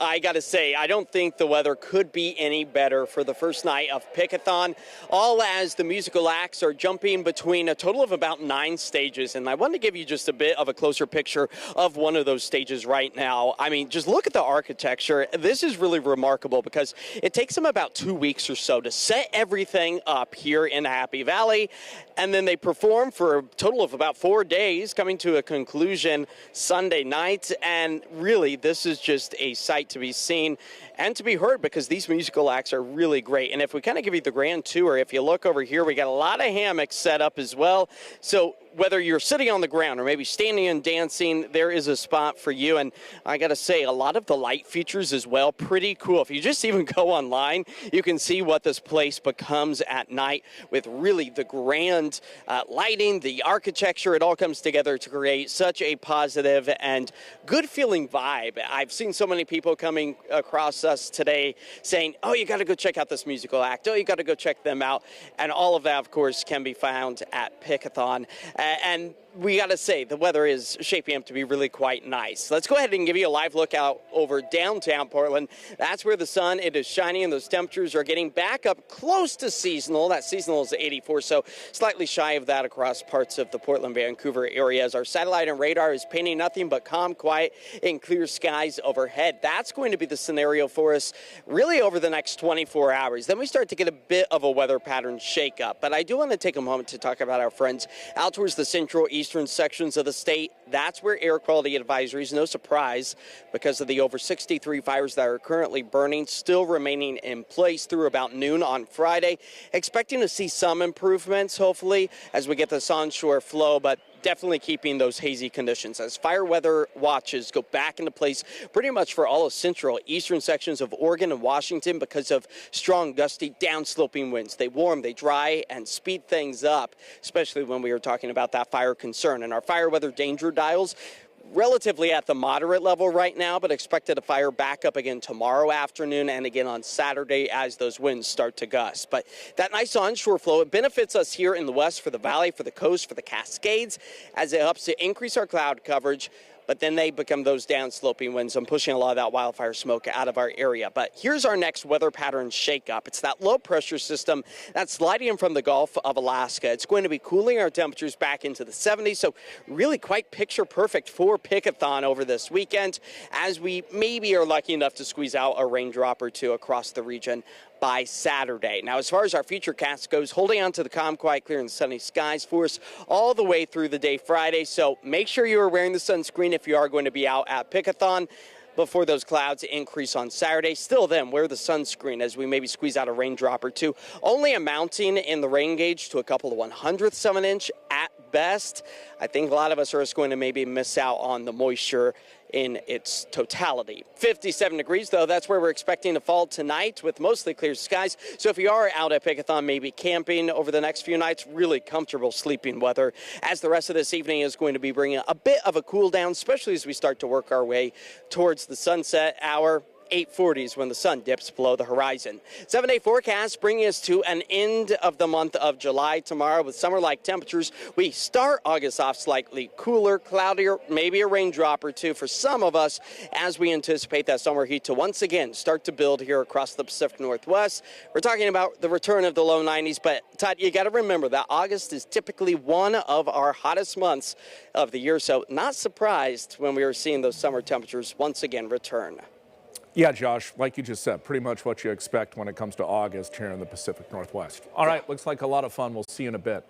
I got to say, I don't think the weather could be any better for the first night of Pickathon, all as the musical acts are jumping between a total of about 9 stages. And I wanted to give you just a bit of a closer picture of one of those stages right now. I mean, just look at the architecture. This is really remarkable because it takes them about 2 weeks or so to set everything up here in Happy Valley. And then they perform for a total of about 4 days, coming to a conclusion Sunday night. And really, this is just a sight to be seen and to be heard because these musical acts are really great. And if we kind of give you the grand tour, if you look over here, we got a lot of hammocks set up as well. So whether you're sitting on the ground or maybe standing and dancing, there is a spot for you. And I got to say, a lot of the light features as well, pretty cool. If you just even go online, you can see what this place becomes at night with really the grand lighting, the architecture. It all comes together to create such a positive and good feeling vibe. I've seen so many people coming across us today saying, oh, you got to go check out this musical act. Oh, you got to go check them out. And all of that, of course, can be found at Pickathon. And we got to say, the weather is shaping up to be really quite nice. Let's go ahead and give you a live look out over downtown Portland. That's where the sun, it is shining, and those temperatures are getting back up close to seasonal. That seasonal is 84, so slightly shy of that across parts of the Portland, Vancouver areas. Our satellite and radar is painting nothing but calm, quiet, and clear skies overhead. That's going to be the scenario for us really over the next 24 hours. Then we start to get a bit of a weather pattern shakeup. But I do want to take a moment to talk about our friends out towards the central eastern sections of the state. That's where air quality advisories, no surprise, because of the over 63 fires that are currently burning, still remaining in place through about noon on Friday. Expecting to see some improvements, hopefully, as we get this onshore flow, but definitely keeping those hazy conditions as fire weather watches go back into place pretty much for all of central eastern sections of Oregon and Washington because of strong, gusty, downsloping winds. They warm, they dry, and speed things up, especially when we are talking about that fire concern. And our fire weather danger dials relatively at the moderate level right now, but expected to fire back up again tomorrow afternoon and again on Saturday as those winds start to gust. But that nice onshore flow, it benefits us here in the west for the valley, for the coast, for the Cascades, as it helps to increase our cloud coverage. But then they become those downsloping winds and pushing a lot of that wildfire smoke out of our area. But here's our next weather pattern shakeup. It's that low pressure system that's sliding in from the Gulf of Alaska. It's going to be cooling our temperatures back into the 70s, so really quite picture perfect for Pickathon over this weekend as we maybe are lucky enough to squeeze out a raindrop or two across the region by Saturday. Now, as far as our futurecast goes, holding on to the calm, quiet, clear, and sunny skies for us all the way through the day Friday. So make sure you are wearing the sunscreen if you are going to be out at Pickathon before those clouds increase on Saturday. Still then, wear the sunscreen as we maybe squeeze out a raindrop or two, only amounting in the rain gauge to a couple of 1/100ths of an inch at best. I think a lot of us are just going to maybe miss out on the moisture in its totality. 57 degrees, though, that's where we're expecting to fall tonight with mostly clear skies. So if you are out at Pickathon, maybe camping over the next few nights, really comfortable sleeping weather, as the rest of this evening is going to be bringing a bit of a cool down, especially as we start to work our way towards the sunset hour. 8:40s when the sun dips below the horizon. 7-day forecast bringing us to an end of the month of July tomorrow with summer-like temperatures. We start August off slightly cooler, cloudier, maybe a raindrop or two for some of us as we anticipate that summer heat to once again start to build here across the Pacific Northwest. We're talking about the return of the low 90s, but Todd, you got to remember that August is typically one of our hottest months of the year, so not surprised when we are seeing those summer temperatures once again return. Yeah, Josh, like you just said, pretty much what you expect when it comes to August here in the Pacific Northwest. All right, looks like a lot of fun. We'll see you in a bit.